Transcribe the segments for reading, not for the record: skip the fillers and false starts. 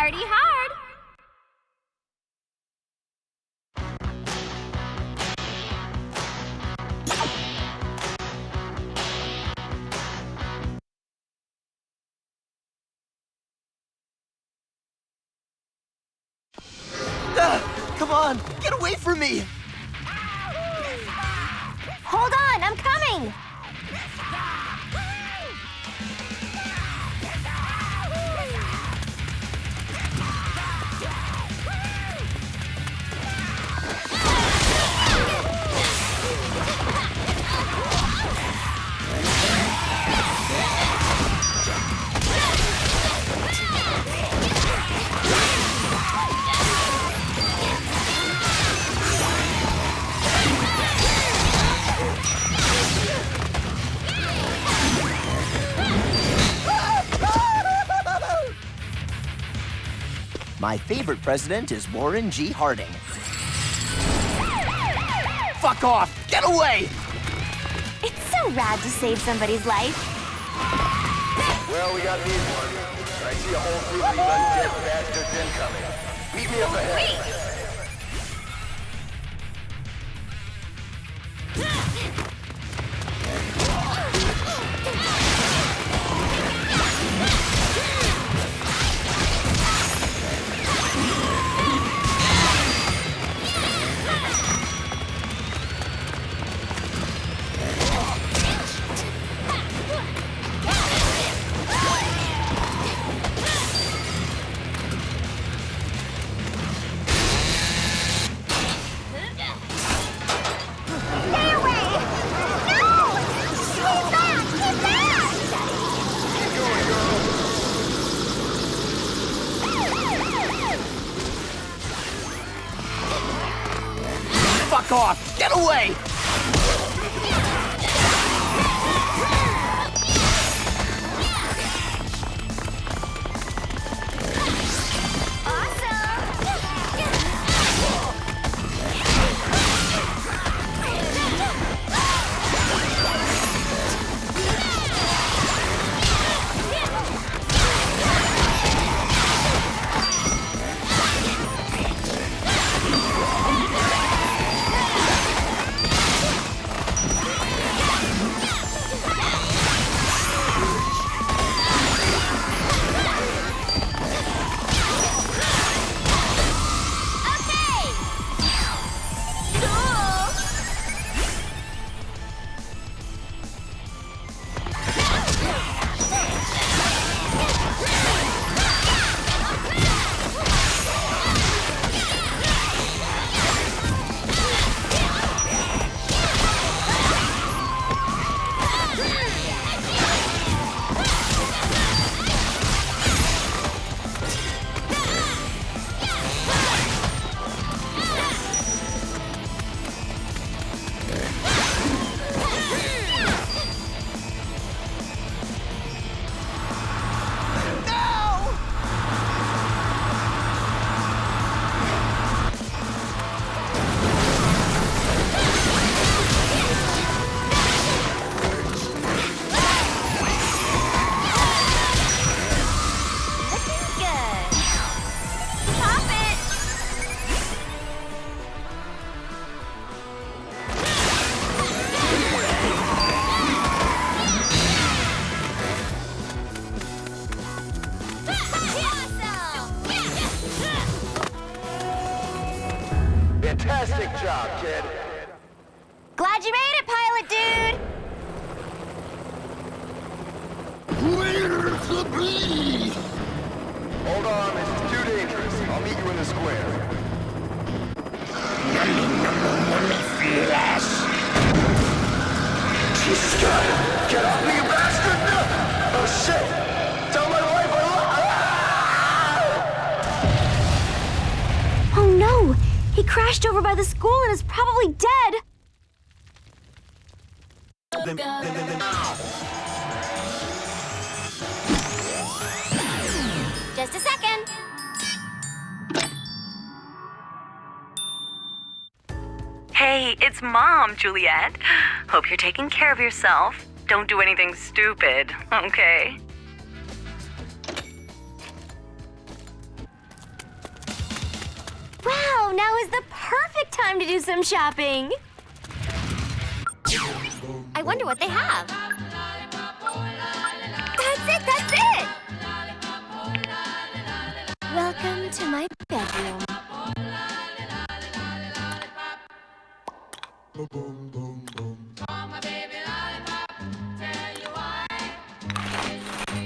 Party hard! Come on, get away from me! Hold on, I'm coming! My favorite president is Warren G. Harding. Fuck off! Get away! It's so rad to save somebody's life. Well, we got these ones. I see a whole group of these undead bastards incoming. Meet me up ahead. Fuck off! Get away! Fantastic job, kid. Glad you made it, pilot dude! Hold on, this is too dangerous. I'll meet you in the square. Jesus God! Get off me, you bastard! No! Oh shit! Tell my wife Oh no! He crashed over by the school and is probably dead! Just a second. Hey, it's Mom, Juliet. Hope you're taking care of yourself. Don't do anything stupid, okay? time to do some shopping. I wonder what they have. That's it, that's it! Welcome to my bedroom.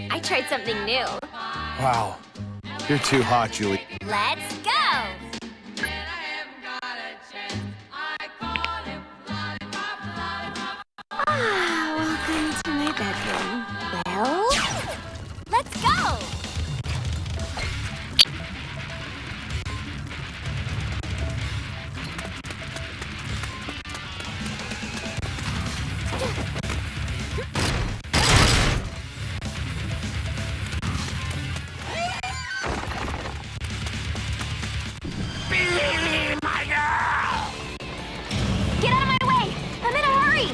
I tried something new. Wow. You're too hot, Julie. Let's go! Welcome to my bedroom. Well, let's go! Get out of my way! I'm in a hurry!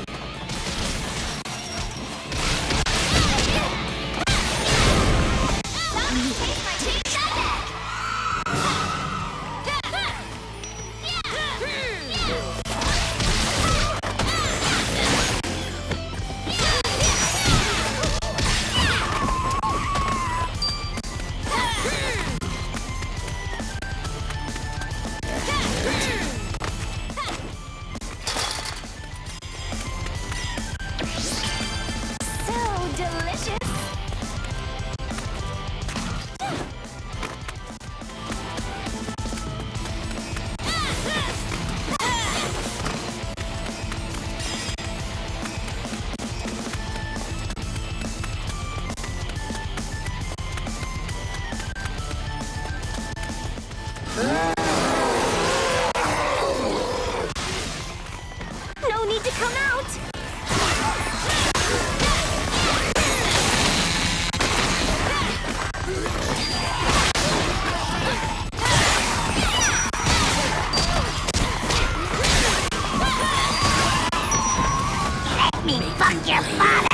No need to come out! Let me fuck your father!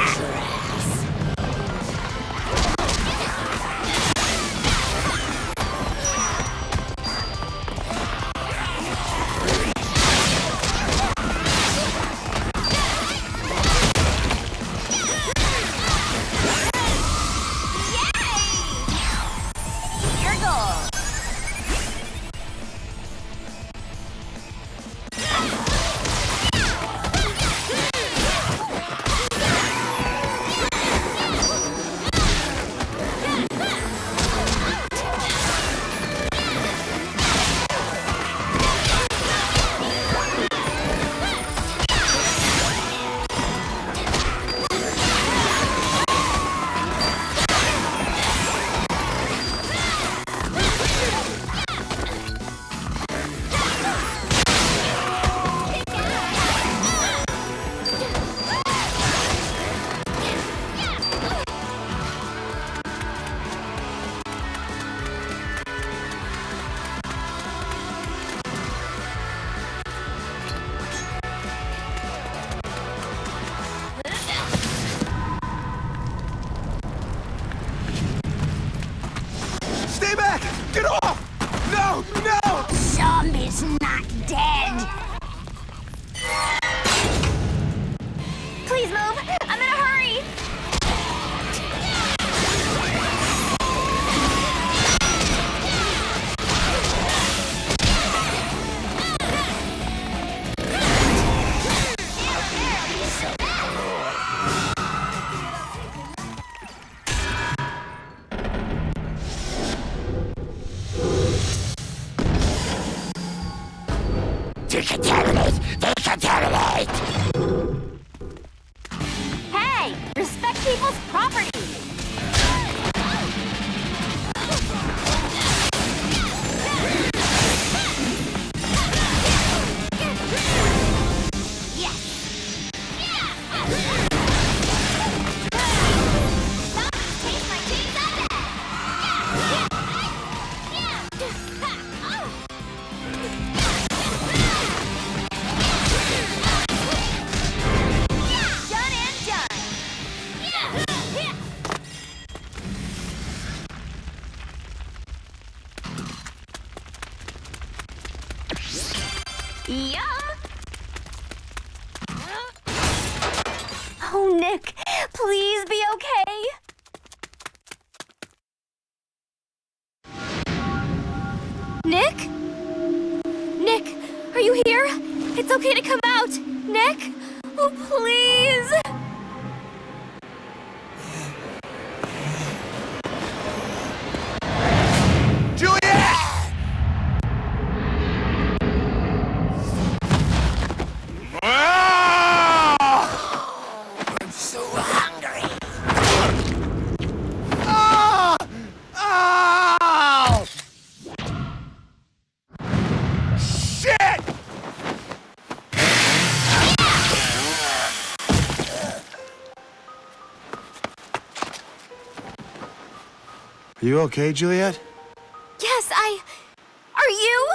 Stay back! Get off! No! No! Zombie's not dead! Please move! I'm in a hurry! Decontaminate! Decontaminate! Hey! Respect people's property! Yum! Oh, Nick, please be okay. Nick? Nick, are you here? It's okay to come out. Nick? Oh, please. Juliet! I'm so hungry. Ah! Ow! Shit! Are you okay, Juliet? Yes, Are you?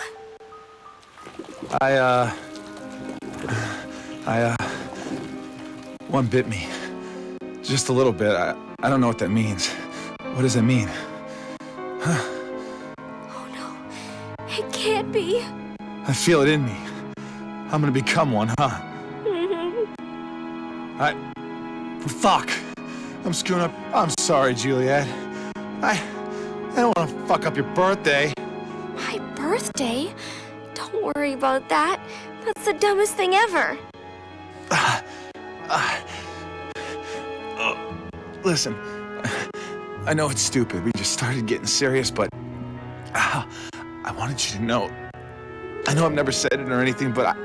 One bit me. Just a little bit. I don't know what that means. What does that mean? Oh, no. It can't be. I feel it in me. I'm gonna become one, huh? Fuck. I'm screwing up. I'm sorry, Juliet. I don't want to fuck up your birthday. My birthday? Don't worry about that. That's the dumbest thing ever. Listen, I know it's stupid. We just started getting serious, but I wanted you to know. I know I've never said it or anything, but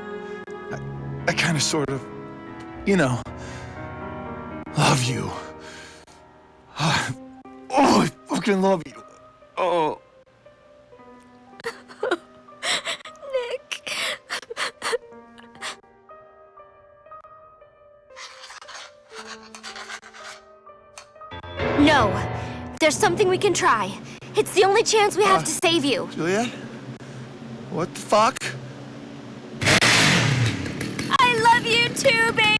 I kind of sort of, you know, love you. Oh, I fucking love you. Oh. Nick. No. There's something we can try. It's the only chance we have to save you. Juliet? What the fuck? I love you too, baby!